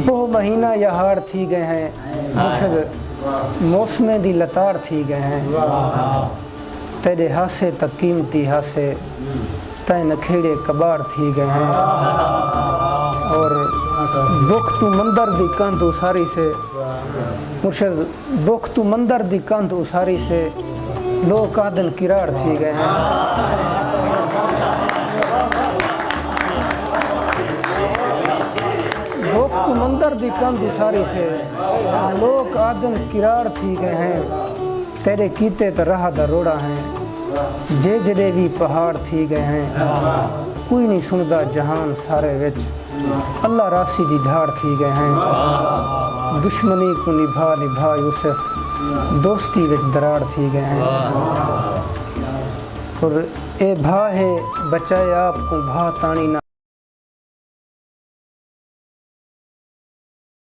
वो महीना यहाड़ थी गए हैं मुर्शद मौसमे दी लताड़ थी गए हैं तेरे हासे तक कीमती हासे तय नखेड़े कबाड़ थी गए हैं और बुख तू मंदर दी कंध उसारी से मुर्शद बुख तू मंदर दी कंध उसारी से लोग आदन किराड़ थी गए हैं बुख तू मंदर दी कंध उसारी से लोग आदन किराड़ थी गए हैं तेरे कीते तो राह दा रोड़ा हैं जे जड़े भी पहाड़ थी गए हैं कोई नहीं सुनदा जहान सारे विच अल्लाह रासी दी ढाड़ थी गए हैं दुश्मनी को निभा निभा यूसुफ दोस्ती विच दराड़ थी गए हैं और ए भा है बचाए आपको भा तानी ना